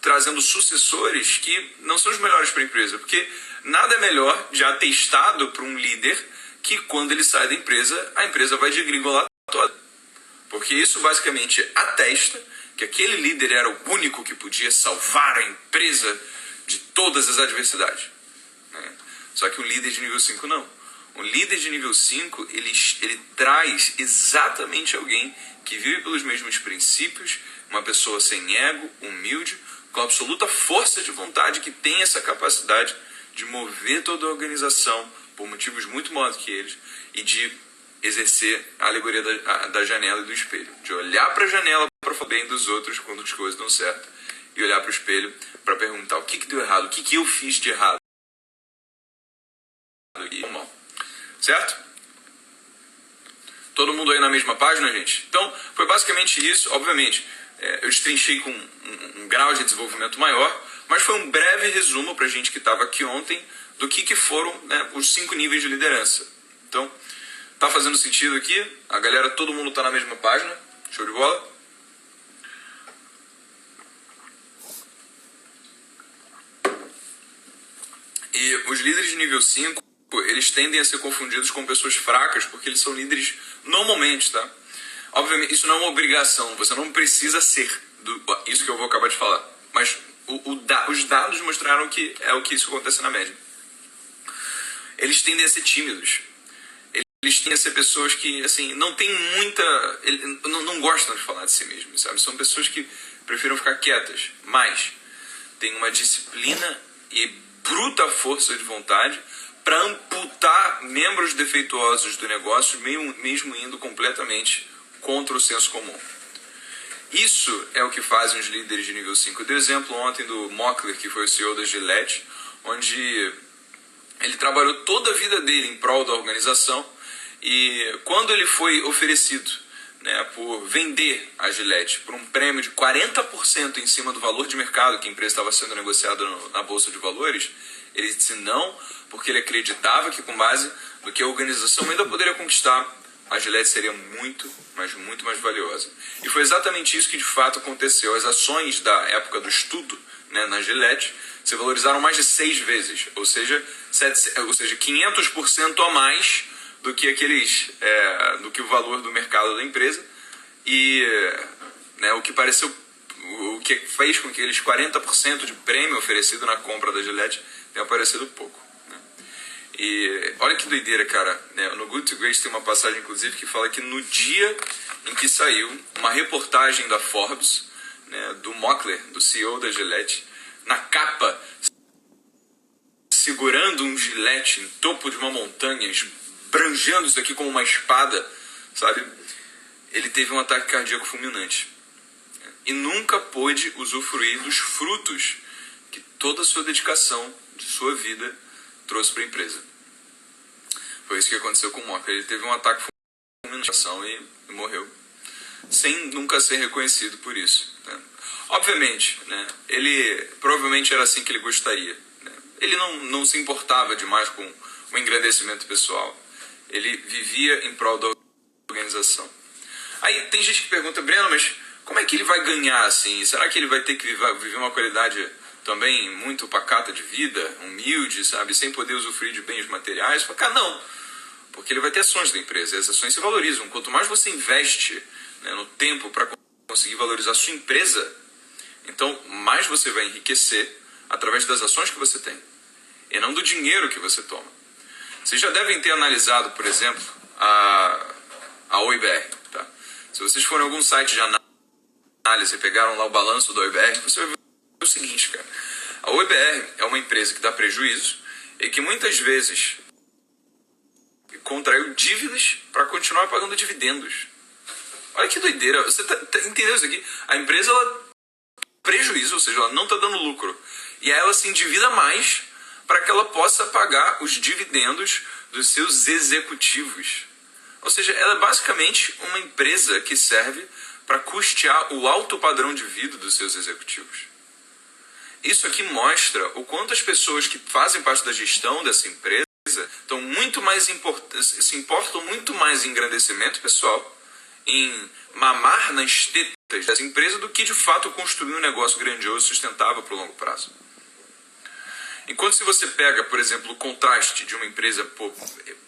trazendo sucessores que não são os melhores para a empresa, porque nada é melhor já atestado para um líder que quando ele sai da empresa, a empresa vai degringolar toda. Porque isso basicamente atesta que aquele líder era o único que podia salvar a empresa de todas as adversidades. Só que o líder de nível 5 não. O líder de nível 5, ele traz exatamente alguém que vive pelos mesmos princípios, uma pessoa sem ego, humilde, com absoluta força de vontade, que tem essa capacidade de mover toda a organização por motivos muito maiores que eles e de exercer a alegoria da janela e do espelho. De olhar para a janela para falar bem dos outros quando as coisas dão certo e olhar para o espelho para perguntar o que deu errado, o que eu fiz de errado. Certo? Todo mundo aí na mesma página, gente? Então, foi basicamente isso. Obviamente, eu destrinchei com um grau de desenvolvimento maior, mas foi um breve resumo para a gente que estava aqui ontem do que foram, né, os 5 níveis de liderança. Então, tá fazendo sentido aqui? A galera, todo mundo está na mesma página? Show de bola? E os líderes de nível 5, eles tendem a ser confundidos com pessoas fracas, porque eles são líderes normalmente, tá? Obviamente, isso não é uma obrigação, você não precisa ser isso que eu vou acabar de falar. Mas os dados mostraram que é o que isso acontece na média. Eles tendem a ser tímidos. Eles tendem a ser pessoas que, assim, não tem muita... não gostam de falar de si mesmos, sabe? São pessoas que preferem ficar quietas, mas têm uma disciplina e bruta força de vontade para amputar membros defeituosos do negócio, mesmo indo completamente contra o senso comum. Isso é o que fazem os líderes de nível 5. Eu dei exemplo ontem do Mockler, que foi o CEO da Gillette, onde ele trabalhou toda a vida dele em prol da organização, e quando ele foi oferecido, né, por vender a Gillette por um prêmio de 40% em cima do valor de mercado que a empresa estava sendo negociada na Bolsa de Valores, ele disse não, porque ele acreditava que com base no que a organização ainda poderia conquistar, a Gillette seria muito, mas muito mais valiosa. E foi exatamente isso que de fato aconteceu. As ações da época do estudo, né, na Gillette se valorizaram mais de 6 vezes, ou seja 500% a mais do que do que o valor do mercado da empresa, e né, o que fez com que aqueles 40% de prêmio oferecido na compra da Gillette tenha aparecido pouco. Né? E olha que doideira, cara. Né? No Good to Great tem uma passagem, inclusive, que fala que no dia em que saiu uma reportagem da Forbes, né, do Mockler, do CEO da Gillette, na capa, segurando um gilete em topo de uma montanha, esbranjando isso aqui como uma espada, sabe? Ele teve um ataque cardíaco fulminante. E nunca pôde usufruir dos frutos que toda a sua dedicação de sua vida trouxe para a empresa. Foi isso que aconteceu com o Mockler. Ele teve um ataque fulminante e morreu, sem nunca ser reconhecido por isso. Né? Obviamente, né, ele provavelmente era assim que ele gostaria. Né? Ele não se importava demais com o engrandecimento pessoal. Ele vivia em prol da organização. Aí tem gente que pergunta, Breno, mas como é que ele vai ganhar assim? Será que ele vai ter que viver uma qualidade também muito pacata de vida, humilde, sabe, sem poder usufruir de bens materiais? Cara, não, porque ele vai ter ações da empresa, e as ações se valorizam. Quanto mais você investe, né, no tempo para conseguir valorizar a sua empresa, então mais você vai enriquecer através das ações que você tem, e não do dinheiro que você toma. Vocês já devem ter analisado, por exemplo, a OIBR. Tá? Se vocês forem em algum site de análise e pegaram lá o balanço da OIBR, você vai ver o seguinte, cara. A OIBR é uma empresa que dá prejuízo e que muitas vezes contraiu dívidas para continuar pagando dividendos. Olha que doideira. Você tá entendendo isso aqui? A empresa, ela prejuízo, ou seja, ela não está dando lucro. E aí ela se endivida mais para que ela possa pagar os dividendos dos seus executivos. Ou seja, ela é basicamente uma empresa que serve para custear o alto padrão de vida dos seus executivos. Isso aqui mostra o quanto as pessoas que fazem parte da gestão dessa empresa estão se importam muito mais em engrandecimento pessoal, em mamar nas tetas dessa empresa do que de fato construir um negócio grandioso e sustentável para o longo prazo. Enquanto se você pega, por exemplo, o contraste de uma empresa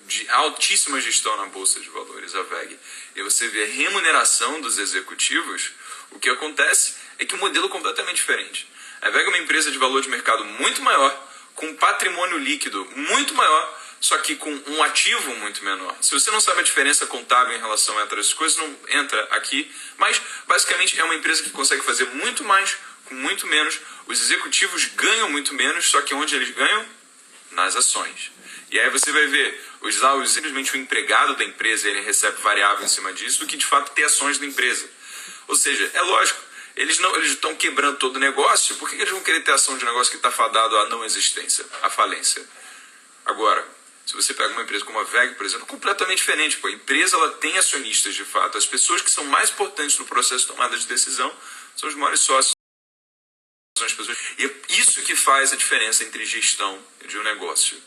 de altíssima gestão na Bolsa de Valores, a VEG, e você vê a remuneração dos executivos, o que acontece é que o modelo é completamente diferente. A VEG é uma empresa de valor de mercado muito maior, com um patrimônio líquido muito maior, só que com um ativo muito menor. Se você não sabe a diferença contábil em relação a outras coisas, não entra aqui, mas basicamente é uma empresa que consegue fazer muito mais com muito menos. Os executivos ganham muito menos, só que onde eles ganham? Nas ações. E aí você vai ver, simplesmente o empregado da empresa ele recebe variável em cima disso, do que de fato ter ações da empresa. Ou seja, é lógico, eles estão quebrando todo o negócio, por que eles vão querer ter ação de um negócio que está fadado à não existência, à falência? Agora, se você pega uma empresa como a VEG, por exemplo, é completamente diferente. A empresa ela tem acionistas de fato. As pessoas que são mais importantes no processo de tomada de decisão são os maiores sócios. E é isso que faz a diferença entre gestão de um negócio.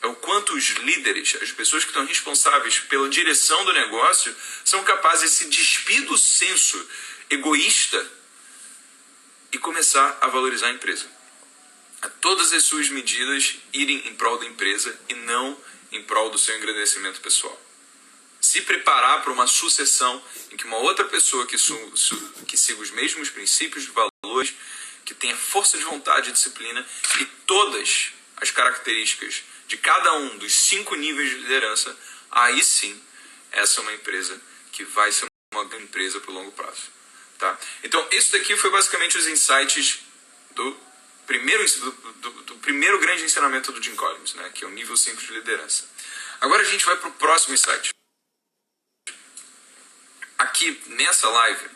É o quanto os líderes, as pessoas que estão responsáveis pela direção do negócio, são capazes de se despir do senso egoísta e começar a valorizar a empresa. A todas as suas medidas irem em prol da empresa e não em prol do seu engrandecimento pessoal. Se preparar para uma sucessão em que uma outra pessoa que siga os mesmos princípios, valores, que tenha força de vontade e disciplina e todas as características de cada um dos 5 níveis de liderança, aí sim, essa é uma empresa que vai ser uma grande empresa para o longo prazo. Tá? Então, isso daqui foi basicamente os insights do primeiro grande ensinamento do Jim Collins, né? Que é o nível 5 de liderança. Agora a gente vai para o próximo insight. Aqui, nessa live,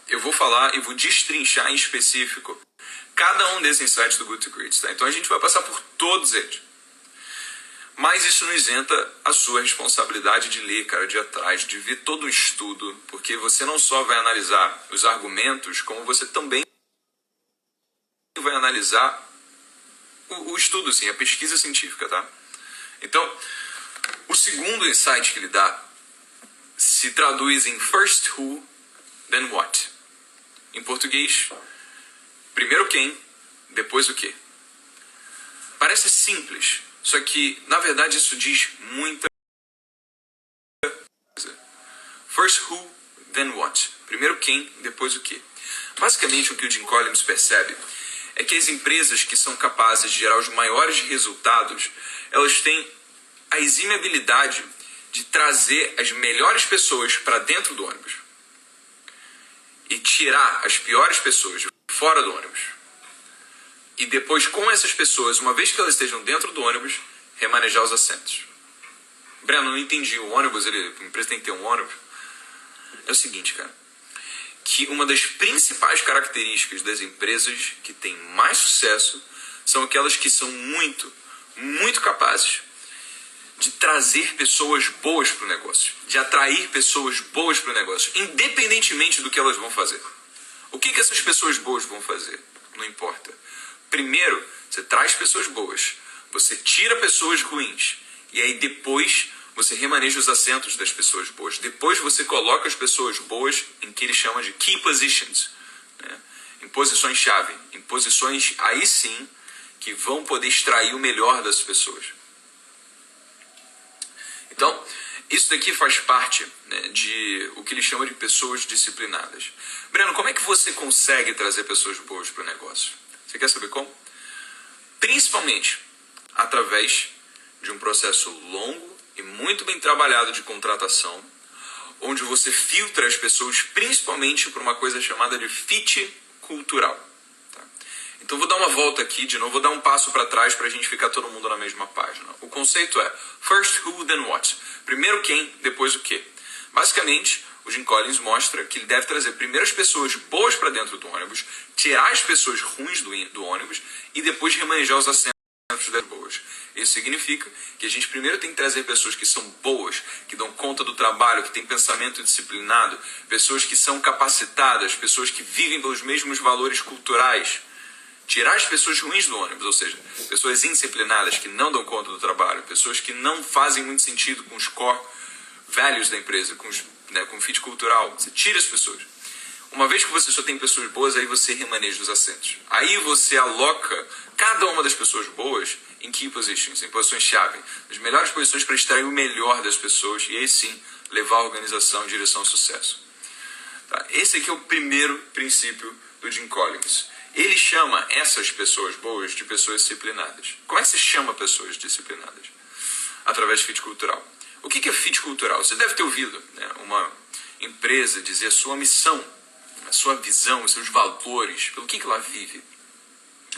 eu vou falar e vou destrinchar em específico cada um desses insights do Good to Great. Tá? Então a gente vai passar por todos eles. Mas isso não isenta a sua responsabilidade de ler, cara, de ir atrás, de ver todo o estudo, porque você não só vai analisar os argumentos, como você também vai analisar o estudo, assim, a pesquisa científica, tá? Então, o segundo insight que ele dá se traduz em first who, then what. Em português, primeiro quem, depois o quê. Parece simples, só que, na verdade, isso diz muita coisa. First who, then what. Primeiro quem, depois o quê. Basicamente, o que o Jim Collins percebe é que as empresas que são capazes de gerar os maiores resultados, elas têm a exímia habilidade de trazer as melhores pessoas para dentro do ônibus e tirar as piores pessoas de fora do ônibus. E depois, com essas pessoas, uma vez que elas estejam dentro do ônibus, remanejar os assentos. Breno, não entendi. A empresa tem que ter um ônibus? É o seguinte, cara. Que uma das principais características das empresas que têm mais sucesso são aquelas que são muito, muito capazes de trazer pessoas boas para o negócio, de atrair pessoas boas para o negócio, independentemente do que elas vão fazer. O que essas pessoas boas vão fazer? Não importa. Primeiro, você traz pessoas boas, você tira pessoas ruins, e aí depois você remaneja os assentos das pessoas boas. Depois você coloca as pessoas boas em que ele chama de key positions, né? Em posições-chave, em posições aí sim que vão poder extrair o melhor das pessoas. Então, isso daqui faz parte, né, de o que ele chama de pessoas disciplinadas. Breno, como é que você consegue trazer pessoas boas para o negócio? Você quer saber como? Principalmente através de um processo longo e muito bem trabalhado de contratação, onde você filtra as pessoas principalmente por uma coisa chamada de fit cultural. Tá? Então vou dar uma volta aqui de novo, vou dar um passo para trás para a gente ficar todo mundo na mesma página. O conceito é first who, then what. Primeiro quem, depois o quê. Basicamente, o Jim Collins mostra que ele deve trazer primeiro as pessoas boas para dentro do ônibus, tirar as pessoas ruins do ônibus e depois remanejar os assentos das boas. Isso significa que a gente primeiro tem que trazer pessoas que são boas, que dão conta do trabalho, que têm pensamento disciplinado, pessoas que são capacitadas, pessoas que vivem pelos mesmos valores culturais. Tirar as pessoas ruins do ônibus, ou seja, pessoas indisciplinadas que não dão conta do trabalho, pessoas que não fazem muito sentido com os core values da empresa, com o fit cultural. Você tira as pessoas. Uma vez que você só tem pessoas boas, aí você remaneja os assentos. Aí você aloca cada uma das pessoas boas em key positions, em posições-chave. As melhores posições para extrair o melhor das pessoas e aí sim levar a organização em direção ao sucesso. Tá? Esse aqui é o primeiro princípio do Jim Collins. Ele chama essas pessoas boas de pessoas disciplinadas. Como é que se chama pessoas disciplinadas? Através de fit cultural. O que é fit cultural? Você deve ter ouvido, né, uma empresa dizer a sua missão, a sua visão, os seus valores, pelo que ela vive.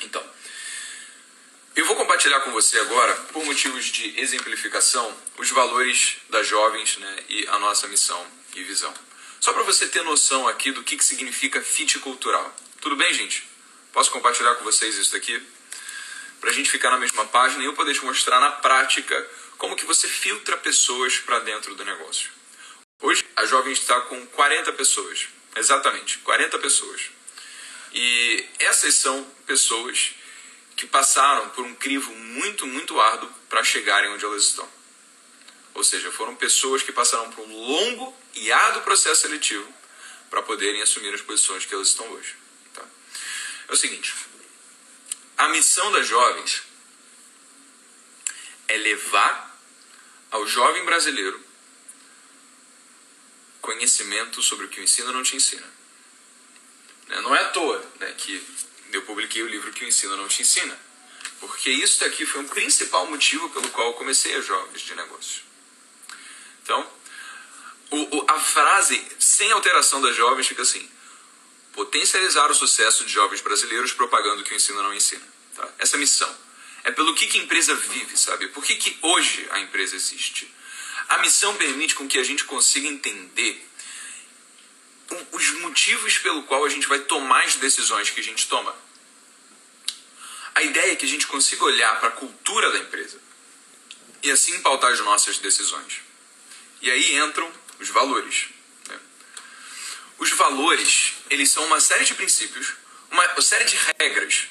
Então, eu vou compartilhar com você agora, por motivos de exemplificação, os valores das jovens, né, e a nossa missão e visão. Só para você ter noção aqui do que significa fit cultural. Tudo bem, gente? Posso compartilhar com vocês isso daqui? Para a gente ficar na mesma página e eu poder te mostrar na prática como que você filtra pessoas para dentro do negócio. Hoje, a jovem está com 40 pessoas. Exatamente, 40 pessoas. E essas são pessoas que passaram por um crivo muito, muito árduo para chegarem onde elas estão. Ou seja, foram pessoas que passaram por um longo e árduo processo seletivo para poderem assumir as posições que elas estão hoje. Tá? É o seguinte, a missão das jovens é levar ao jovem brasileiro conhecimento sobre o que o ensino não te ensina. Não é à toa, né, que eu publiquei o livro Que o Ensino Não Te Ensina, porque isso daqui foi um principal motivo pelo qual eu comecei a Jovens de Negócio. Então, a frase sem alteração das jovens fica assim: potencializar o sucesso de jovens brasileiros propagando o que o ensino não ensina. Tá? Essa missão é pelo que a empresa vive, sabe? Por que hoje a empresa existe? A missão permite com que a gente consiga entender os motivos pelo qual a gente vai tomar as decisões que a gente toma. A ideia é que a gente consiga olhar para a cultura da empresa e assim pautar as nossas decisões. E aí entram os valores. Né? Os valores, eles são uma série de princípios, uma série de regras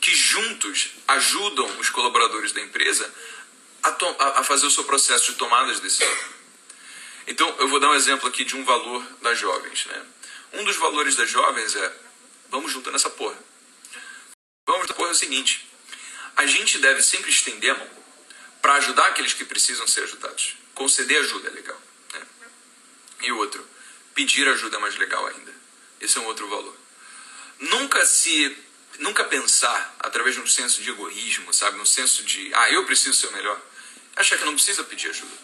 que juntos ajudam os colaboradores da empresa a fazer o seu processo de tomada de decisão. Então, eu vou dar um exemplo aqui de um valor das jovens. Né? Um dos valores das jovens é: vamos junto nessa porra. Vamos nessa porra é o seguinte: a gente deve sempre estender a mão para ajudar aqueles que precisam ser ajudados. Conceder ajuda é legal. Né? E o outro, pedir ajuda é mais legal ainda. Esse é um outro valor. Nunca pensar através de um senso de egoísmo, sabe? Um senso de, eu preciso ser o melhor. Achar que não precisa pedir ajuda.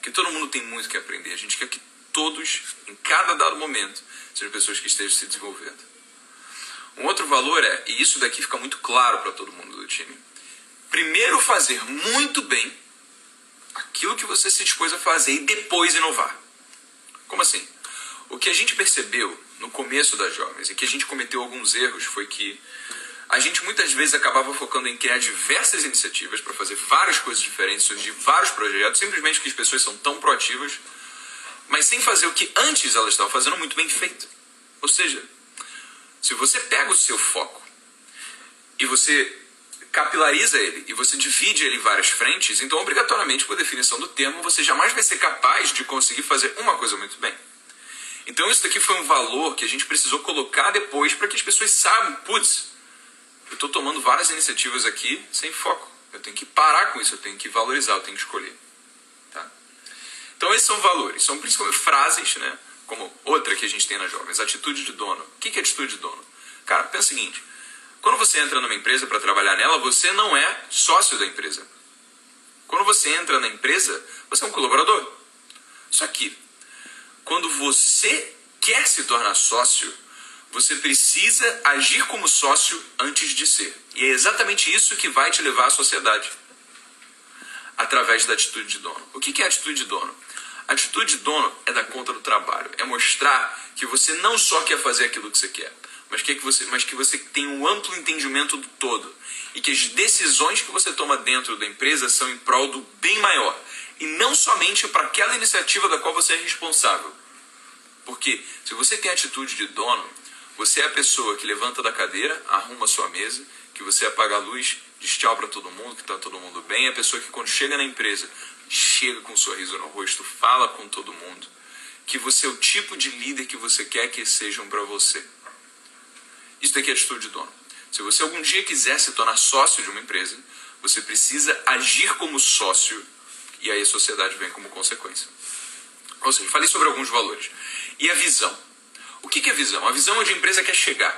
Porque todo mundo tem muito que aprender. A gente quer que todos, em cada dado momento, sejam pessoas que estejam se desenvolvendo. Um outro valor é, e isso daqui fica muito claro para todo mundo do time, primeiro fazer muito bem aquilo que você se dispôs a fazer e depois inovar. Como assim? O que a gente percebeu no começo das jovens e que a gente cometeu alguns erros foi que a gente muitas vezes acabava focando em criar diversas iniciativas para fazer várias coisas diferentes, surgir vários projetos, simplesmente porque as pessoas são tão proativas, mas sem fazer o que antes elas estavam fazendo muito bem feito. Ou seja, se você pega o seu foco e você capilariza ele e você divide ele em várias frentes, então obrigatoriamente, por definição do termo, você jamais vai ser capaz de conseguir fazer uma coisa muito bem. Então isso daqui foi um valor que a gente precisou colocar depois para que as pessoas saibam, putz, eu estou tomando várias iniciativas aqui sem foco. Eu tenho que parar com isso, eu tenho que valorizar, eu tenho que escolher. Tá? Então esses são valores, são principalmente frases, né? Como outra que a gente tem nas jovens, atitude de dono. O que é atitude de dono? Cara, pensa o seguinte, quando você entra numa empresa para trabalhar nela, você não é sócio da empresa. Quando você entra na empresa, você é um colaborador. Só que, quando você quer se tornar sócio, você precisa agir como sócio antes de ser. E é exatamente isso que vai te levar à sociedade. Através da atitude de dono. O que é atitude de dono? A atitude de dono é dar conta do trabalho. É mostrar que você não só quer fazer aquilo que você quer, mas que você tem um amplo entendimento do todo. E que as decisões que você toma dentro da empresa são em prol do bem maior. E não somente para aquela iniciativa da qual você é responsável. Porque se você tem a atitude de dono, você é a pessoa que levanta da cadeira, arruma a sua mesa, que você apaga a luz, diz tchau para todo mundo, que está todo mundo bem. É a pessoa que quando chega na empresa, chega com um sorriso no rosto, fala com todo mundo. que você é o tipo de líder que você quer que sejam para você. Isso daqui é atitude de dono. Se você algum dia quiser se tornar sócio de uma empresa, você precisa agir como sócio e aí a sociedade vem como consequência. Ou seja, falei sobre alguns valores. E a visão. O que é visão? A visão é onde a empresa quer chegar.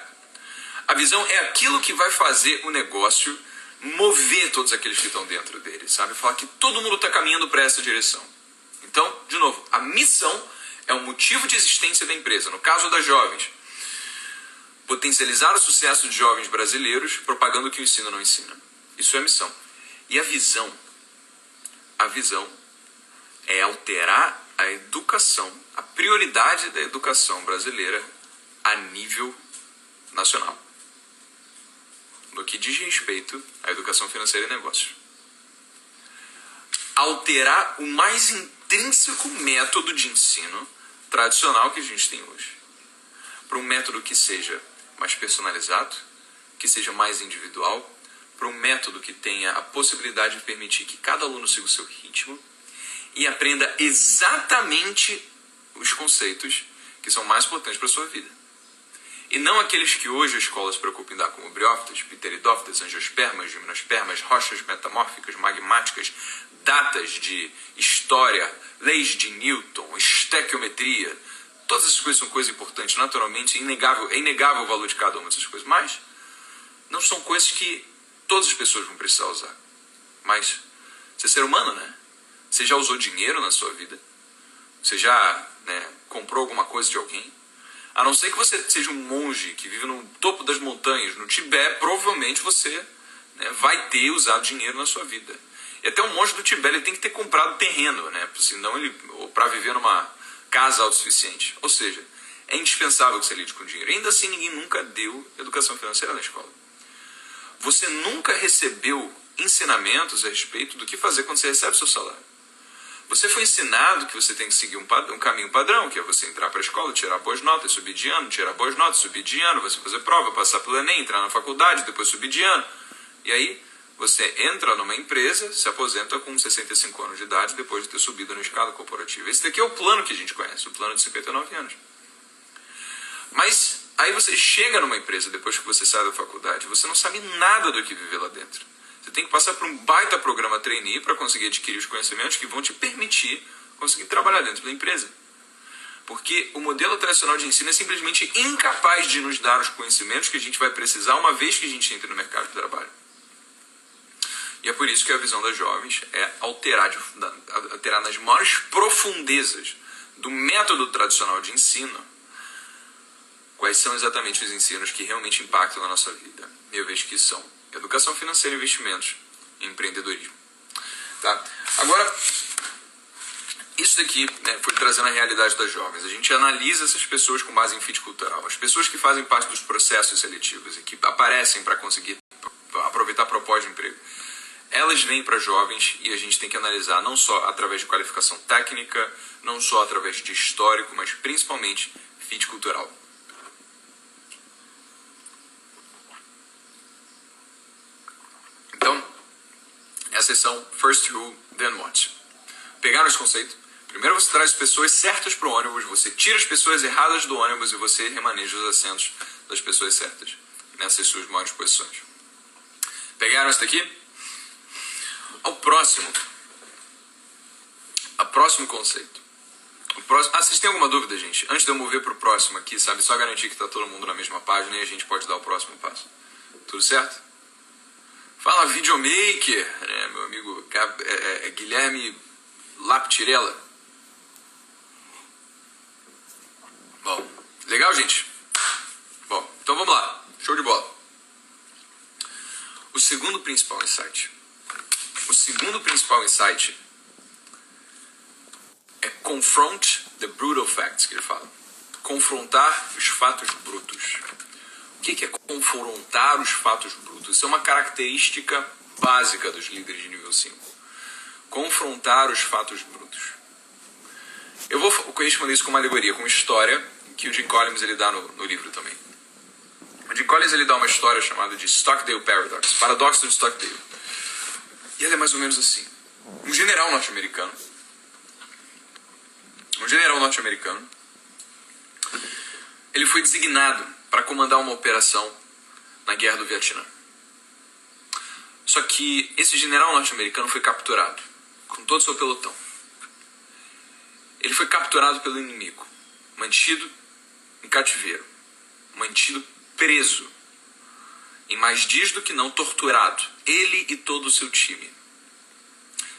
A visão é aquilo que vai fazer o negócio mover todos aqueles que estão dentro dele, sabe? Falar que todo mundo está caminhando para essa direção. Então, de novo, a missão é o motivo de existência da empresa. No caso das jovens, potencializar o sucesso de jovens brasileiros propagando o que o ensino não ensina. Isso é a missão. E a visão é alterar a educação, a prioridade da educação brasileira a nível nacional, no que diz respeito à educação financeira e negócios. Alterar o mais intrínseco método de ensino tradicional que a gente tem hoje, para um método que seja mais personalizado, que seja mais individual, para um método que tenha a possibilidade de permitir que cada aluno siga o seu ritmo e aprenda exatamente os conceitos que são mais importantes para a sua vida. E não aqueles que hoje a escola se preocupa em dar, como briófitas, pteridófitas, angiospermas, gimnospermas, rochas metamórficas, magmáticas, datas de história, leis de Newton, estequiometria. Todas essas coisas são coisas importantes, naturalmente, é inegável o valor de cada uma dessas coisas, mas não são coisas que todas as pessoas vão precisar usar. Mas você é ser humano, né? Você já usou dinheiro na sua vida? Você já comprou alguma coisa de alguém? A não ser que você seja um monge que vive no topo das montanhas, no Tibete, provavelmente você vai ter usado dinheiro na sua vida. E até um monge do Tibete ele tem que ter comprado terreno, senão para viver numa casa autossuficiente. Ou seja, é indispensável que você lide com dinheiro. Ainda assim, ninguém nunca deu educação financeira na escola. Você nunca recebeu ensinamentos a respeito do que fazer quando você recebe seu salário. Você foi ensinado que você tem que seguir um caminho padrão, que é você entrar para a escola, tirar boas notas, subir de ano, tirar boas notas, subir de ano, você fazer prova, passar pelo Enem, entrar na faculdade, depois subir de ano. E aí você entra numa empresa, se aposenta com 65 anos de idade, depois de ter subido na escada corporativa. Esse daqui é o plano que a gente conhece, o plano de 59 anos. Mas aí você chega numa empresa, depois que você sai da faculdade, você não sabe nada do que viver lá dentro. Você tem que passar por um baita programa trainee para conseguir adquirir os conhecimentos que vão te permitir conseguir trabalhar dentro da empresa. Porque o modelo tradicional de ensino é simplesmente incapaz de nos dar os conhecimentos que a gente vai precisar uma vez que a gente entre no mercado de trabalho. E é por isso que a visão das jovens é alterar nas maiores profundezas do método tradicional de ensino quais são exatamente os ensinos que realmente impactam na nossa vida. E eu vejo que são educação financeira, investimentos e empreendedorismo. Tá? Agora, isso daqui foi trazendo a realidade das jovens. A gente analisa essas pessoas com base em fit cultural. As pessoas que fazem parte dos processos seletivos e que aparecem para conseguir aproveitar propósito de emprego. Elas vêm para jovens e a gente tem que analisar não só através de qualificação técnica, não só através de histórico, mas principalmente fit cultural. Então, essas são first who, then what. Pegaram esse conceito? Primeiro você traz pessoas certas para o ônibus, você tira as pessoas erradas do ônibus e você remaneja os assentos das pessoas certas nessas suas maiores posições. Pegaram isso daqui? Ao próximo conceito. Vocês têm alguma dúvida, gente? Antes de eu mover para o próximo aqui, sabe? Só garantir que está todo mundo na mesma página e a gente pode dar o próximo passo. Tudo certo? Fala videomaker, meu amigo Guilherme Laptirella. Bom, legal, gente? Bom, então vamos lá. Show de bola. O segundo principal insight é confront the brutal facts, que ele fala. Confrontar os fatos brutos. O que é confrontar os fatos brutos? Isso é uma característica básica dos líderes de nível 5. Confrontar os fatos brutos. Eu vou responder isso com uma alegoria, com uma história que o Jim Collins ele dá no livro também. O Jim Collins ele dá uma história chamada de Stockdale Paradox, paradoxo de Stockdale. E ela é mais ou menos assim. Um general norte-americano, um general norte-americano. Ele foi designado para comandar uma operação na Guerra do Vietnã. Só que esse general norte-americano foi capturado, com todo o seu pelotão. Ele foi capturado pelo inimigo, mantido em cativeiro, mantido preso, e mais dias do que não torturado, ele e todo o seu time.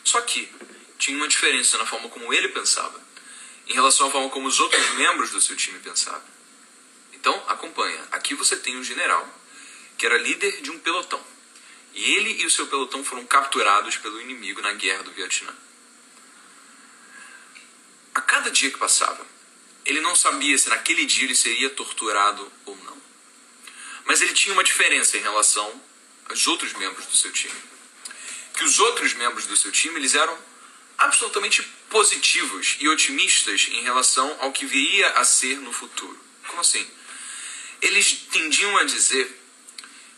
Só que tinha uma diferença na forma como ele pensava, em relação à forma como os outros membros do seu time pensavam. Então, acompanha. Aqui você tem um general, que era líder de um pelotão. E ele e o seu pelotão foram capturados pelo inimigo na Guerra do Vietnã. A cada dia que passava, ele não sabia se naquele dia ele seria torturado ou não. Mas ele tinha uma diferença em relação aos outros membros do seu time. Que os outros membros do seu time, eles eram absolutamente positivos e otimistas em relação ao que viria a ser no futuro. Como assim? Eles tendiam a dizer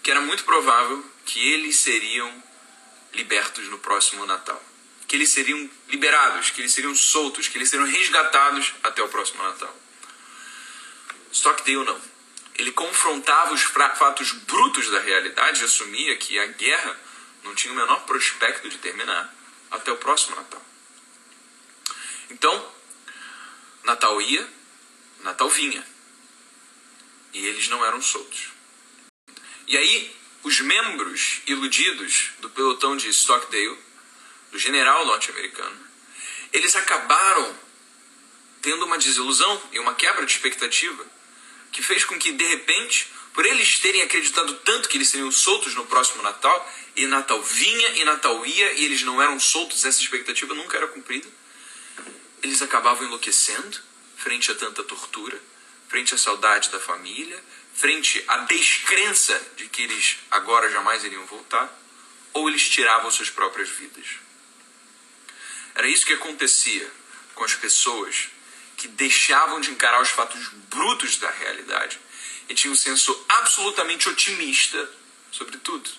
que era muito provável que eles seriam libertos no próximo Natal. Que eles seriam liberados, que eles seriam soltos, que eles seriam resgatados até o próximo Natal. Stockdale não. Ele confrontava os fatos brutos da realidade e assumia que a guerra não tinha o menor prospecto de terminar até o próximo Natal. Então, Natal ia, Natal vinha. E eles não eram soltos. E aí, os membros iludidos do pelotão de Stockdale, do general norte-americano, eles acabaram tendo uma desilusão e uma quebra de expectativa que fez com que, de repente, por eles terem acreditado tanto que eles seriam soltos no próximo Natal, e Natal vinha e Natal ia, e eles não eram soltos, essa expectativa nunca era cumprida, eles acabavam enlouquecendo frente a tanta tortura, frente à saudade da família, frente à descrença de que eles agora jamais iriam voltar, ou eles tiravam suas próprias vidas. Era isso que acontecia com as pessoas que deixavam de encarar os fatos brutos da realidade e tinham um senso absolutamente otimista sobre tudo.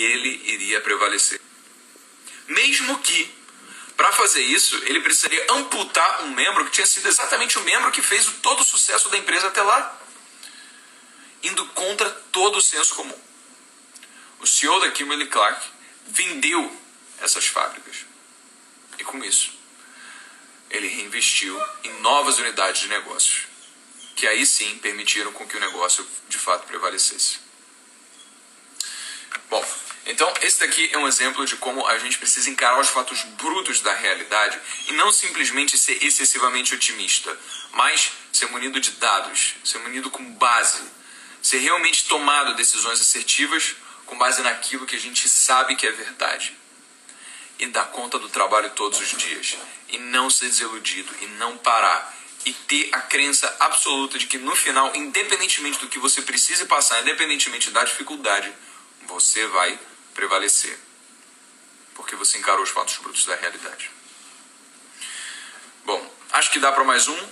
e ele iria prevalecer. Mesmo que, para fazer isso, ele precisaria amputar um membro que tinha sido exatamente o membro que fez todo o sucesso da empresa até lá, indo contra todo o senso comum. O CEO da Kimberly-Clark vendeu essas fábricas. E com isso, ele reinvestiu em novas unidades de negócios, que aí sim permitiram com que o negócio de fato prevalecesse. Bom, então esse daqui é um exemplo de como a gente precisa encarar os fatos brutos da realidade e não simplesmente ser excessivamente otimista, mas ser munido de dados, ser munido com base, ser realmente tomado decisões assertivas com base naquilo que a gente sabe que é verdade. E dar conta do trabalho todos os dias. E não ser desiludido. E não parar. E ter a crença absoluta de que no final, independentemente do que você precise passar, independentemente da dificuldade, você vai prevalecer. Porque você encarou os fatos brutos da realidade. Bom, acho que dá para mais um.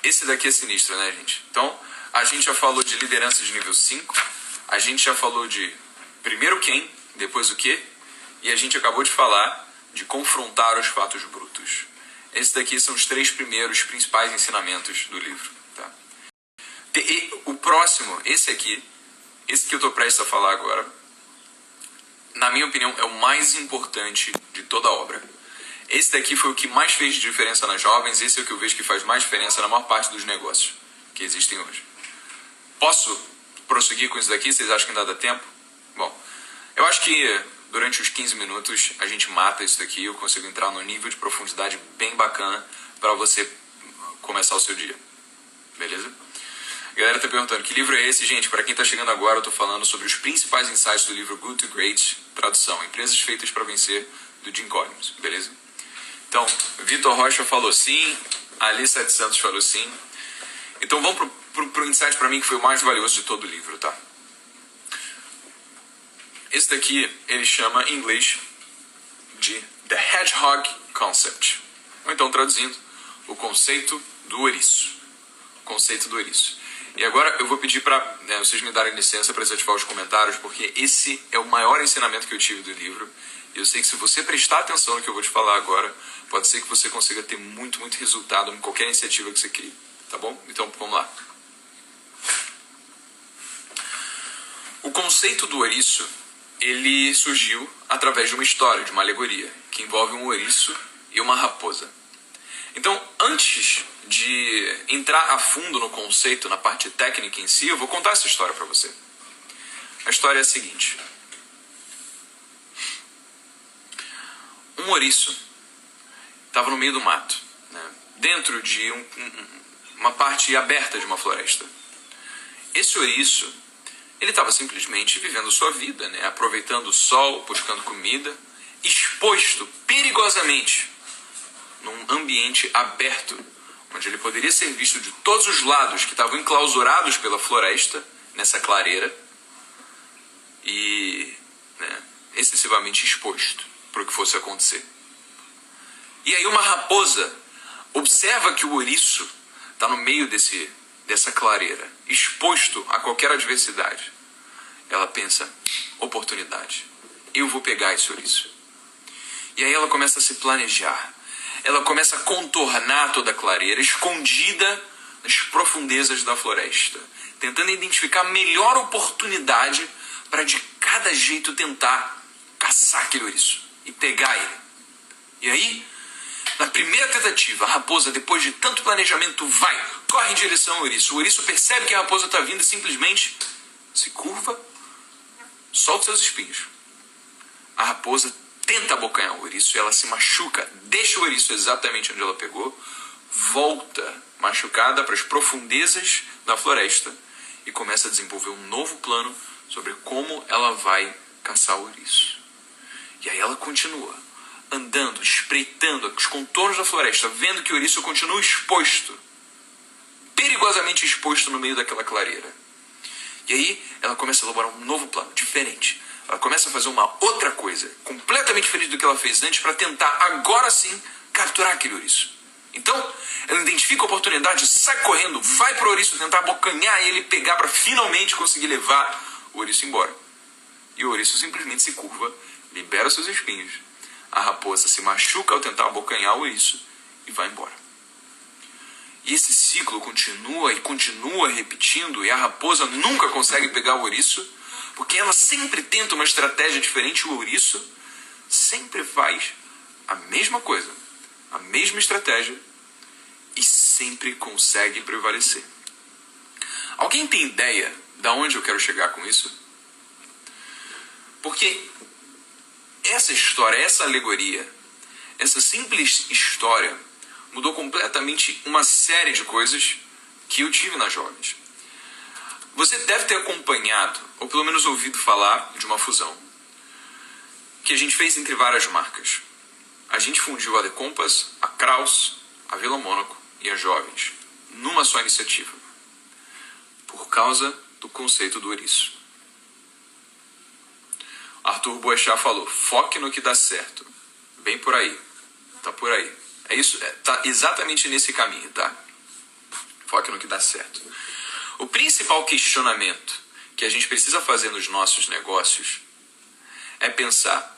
Esse daqui é sinistro, né, gente? Então, a gente já falou de liderança de nível 5. A gente já falou de primeiro quem, depois o quê. E a gente acabou de falar de confrontar os fatos brutos. Esses daqui são os 3 primeiros principais ensinamentos do livro. Tá? E o próximo, esse que eu estou prestes a falar agora, na minha opinião, é o mais importante de toda a obra. Esse daqui foi o que mais fez diferença nas jovens, esse é o que eu vejo que faz mais diferença na maior parte dos negócios que existem hoje. Posso prosseguir com isso daqui? Vocês acham que ainda dá tempo? Bom, eu acho que durante os 15 minutos a gente mata isso daqui e eu consigo entrar num nível de profundidade bem bacana para você começar o seu dia. Beleza? A galera tá perguntando, que livro é esse? Gente, para quem tá chegando agora, eu tô falando sobre os principais insights do livro Good to Great, tradução, Empresas Feitas para Vencer, do Jim Collins. Beleza? Então, Vitor Rocha falou sim, Ali 700 falou sim. Então vamos pro insight para mim que foi o mais valioso de todo o livro, tá? Esse daqui, ele chama em inglês de The Hedgehog Concept. Ou então, traduzindo, o conceito do ouriço. Conceito do ouriço. E agora eu vou pedir para vocês me darem licença para desativar os comentários, porque esse é o maior ensinamento que eu tive do livro. E eu sei que se você prestar atenção no que eu vou te falar agora, pode ser que você consiga ter muito, muito resultado em qualquer iniciativa que você crie. Tá bom? Então, vamos lá. O conceito do ouriço, ele surgiu através de uma história, de uma alegoria, que envolve um ouriço e uma raposa. Então, antes de entrar a fundo no conceito, na parte técnica em si, eu vou contar essa história para você. A história é a seguinte. Um ouriço estava no meio do mato, né, dentro de uma parte aberta de uma floresta. Esse ouriço, ele estava simplesmente vivendo sua vida, né, aproveitando o sol, buscando comida, exposto perigosamente num ambiente aberto, onde ele poderia ser visto de todos os lados que estavam enclausurados pela floresta, nessa clareira, e excessivamente exposto para o que fosse acontecer. E aí uma raposa observa que o ouriço está no meio dessa clareira, exposto a qualquer adversidade. Ela pensa, oportunidade, eu vou pegar esse ouriço. E aí ela começa a se planejar. Ela começa a contornar toda a clareira, escondida nas profundezas da floresta, tentando identificar a melhor oportunidade para de cada jeito tentar caçar aquele ouriço e pegar ele. E aí, na primeira tentativa, a raposa, depois de tanto planejamento, corre em direção ao ouriço. O ouriço percebe que a raposa está vindo e simplesmente se curva, solta seus espinhos. A raposa tenta abocanhar o ouriço e ela se machuca, deixa o ouriço exatamente onde ela pegou, volta machucada para as profundezas da floresta e começa a desenvolver um novo plano sobre como ela vai caçar o ouriço. E aí ela continua andando, espreitando os contornos da floresta, vendo que o ouriço continua exposto, perigosamente exposto no meio daquela clareira. E aí ela começa a elaborar um novo plano, diferente. Ela começa a fazer uma outra coisa, completamente diferente do que ela fez antes, para tentar, agora sim, capturar aquele ouriço. Então, ela identifica a oportunidade, sai correndo, vai para o ouriço tentar abocanhar ele, pegar para finalmente conseguir levar o ouriço embora. E o ouriço simplesmente se curva, libera seus espinhos. A raposa se machuca ao tentar abocanhar o ouriço e vai embora. E esse ciclo continua e continua repetindo, e a raposa nunca consegue pegar o ouriço, porque ela sempre tenta uma estratégia diferente, e o ouriço sempre faz a mesma coisa, a mesma estratégia, e sempre consegue prevalecer. Alguém tem ideia de onde eu quero chegar com isso? Porque essa história, essa alegoria, essa simples história mudou completamente uma série de coisas que eu tive nas jovens. Você deve ter acompanhado, ou pelo menos ouvido falar de uma fusão que a gente fez entre várias marcas. A gente fundiu a The Compass, a Kraus, a Vila Mônaco e a Jovens numa só iniciativa, por causa do conceito do ouriço. Arthur Boechat falou, foque no que dá certo. Bem por aí. Tá por aí. É isso, tá exatamente nesse caminho, tá? Foque no que dá certo. O principal questionamento que a gente precisa fazer nos nossos negócios é pensar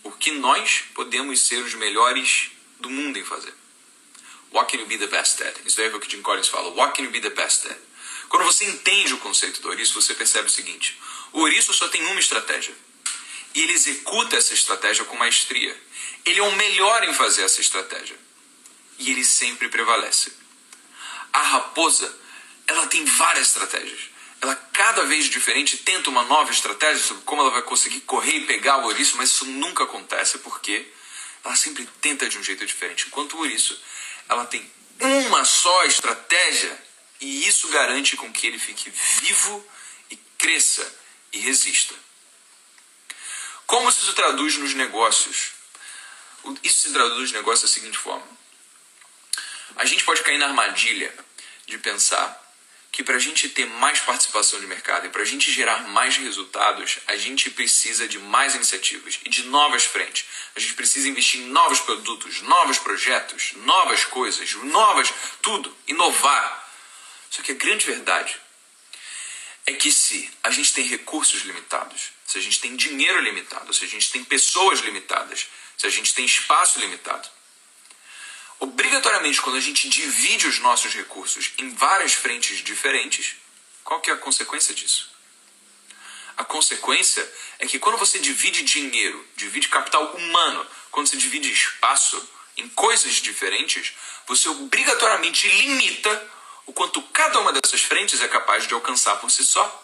o que nós podemos ser os melhores do mundo em fazer. What can you be the best at? Isso daí é o que Jim Collins fala. What can you be the best at? Quando você entende o conceito do ouriço, você percebe o seguinte. O ouriço só tem uma estratégia. E ele executa essa estratégia com maestria. Ele é o melhor em fazer essa estratégia. E ele sempre prevalece. A raposa, ela tem várias estratégias. Ela, cada vez diferente, tenta uma nova estratégia sobre como ela vai conseguir correr e pegar o ouriço, mas isso nunca acontece porque ela sempre tenta de um jeito diferente. Enquanto o ouriço, ela tem uma só estratégia e isso garante com que ele fique vivo e cresça e resista. Como isso se traduz nos negócios? Isso se traduz nos negócios da seguinte forma. A gente pode cair na armadilha de pensar que para a gente ter mais participação de mercado e para a gente gerar mais resultados, a gente precisa de mais iniciativas e de novas frentes. A gente precisa investir em novos produtos, novos projetos, novas coisas, tudo, inovar. Só que a grande verdade é que se a gente tem recursos limitados, se a gente tem dinheiro limitado, se a gente tem pessoas limitadas, se a gente tem espaço limitado, obrigatoriamente, quando a gente divide os nossos recursos em várias frentes diferentes, qual que é a consequência disso? A consequência é que quando você divide dinheiro, divide capital humano, quando você divide espaço em coisas diferentes, você obrigatoriamente limita o quanto cada uma dessas frentes é capaz de alcançar por si só.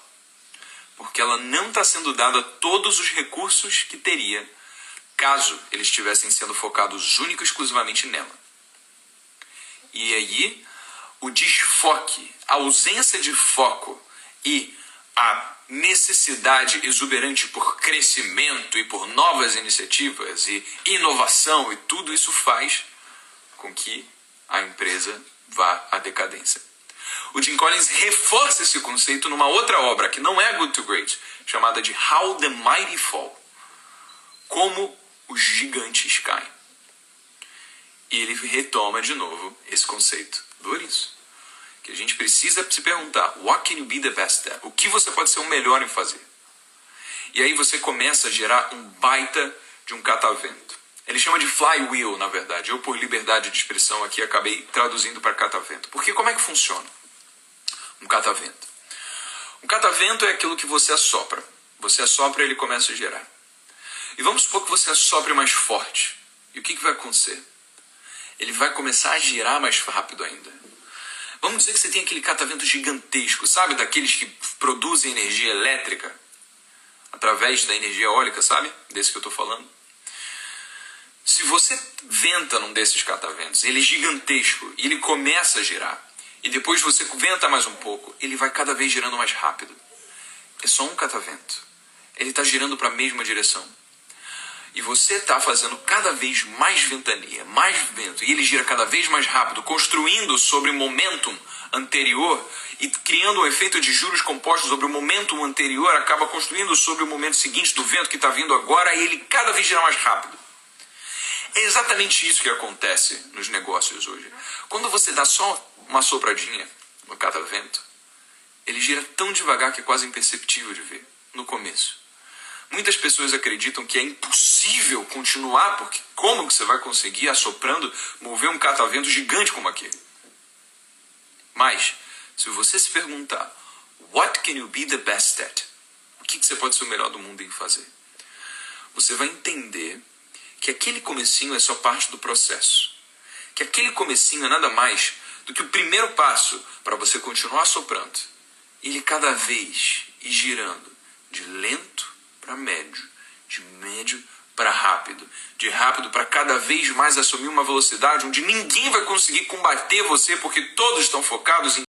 Porque ela não está sendo dada todos os recursos que teria caso eles estivessem sendo focados única e exclusivamente nela. E aí, o desfoque, a ausência de foco e a necessidade exuberante por crescimento e por novas iniciativas e inovação, e tudo isso faz com que a empresa vá à decadência. O Jim Collins reforça esse conceito numa outra obra, que não é Good to Great, chamada de How the Mighty Fall. Como os gigantes caem. E ele retoma de novo esse conceito do ouriço. Que a gente precisa se perguntar, what can you be the best at? O que você pode ser o melhor em fazer? E aí você começa a gerar um baita de um catavento. Ele chama de flywheel, na verdade. Eu, por liberdade de expressão aqui, acabei traduzindo para catavento. Porque como é que funciona um catavento? Um catavento é aquilo que você assopra. Você assopra e ele começa a gerar. E vamos supor que você assopre mais forte. E o que vai acontecer? Ele vai começar a girar mais rápido ainda. Vamos dizer que você tem aquele catavento gigantesco, sabe? Daqueles que produzem energia elétrica através da energia eólica, sabe? Desse que eu estou falando. Se você venta num desses cataventos, ele é gigantesco e ele começa a girar, e depois você venta mais um pouco, ele vai cada vez girando mais rápido. É só um catavento. Ele está girando para a mesma direção. E você está fazendo cada vez mais ventania, mais vento, e ele gira cada vez mais rápido, construindo sobre o momentum anterior e criando um efeito de juros compostos sobre o momentum anterior, acaba construindo sobre o momento seguinte do vento que está vindo agora, e ele cada vez gira mais rápido. É exatamente isso que acontece nos negócios hoje. Quando você dá só uma sopradinha no catavento, ele gira tão devagar que é quase imperceptível de ver no começo. Muitas pessoas acreditam que é impossível continuar, porque como que você vai conseguir, assoprando, mover um catavento gigante como aquele? Mas, se você se perguntar, what can you be the best at? O que você pode ser o melhor do mundo em fazer? Você vai entender que aquele comecinho é só parte do processo. Que aquele comecinho é nada mais do que o primeiro passo para você continuar soprando. E ele cada vez ir girando de lento para médio, de médio para rápido, de rápido para cada vez mais assumir uma velocidade onde ninguém vai conseguir combater você porque todos estão focados em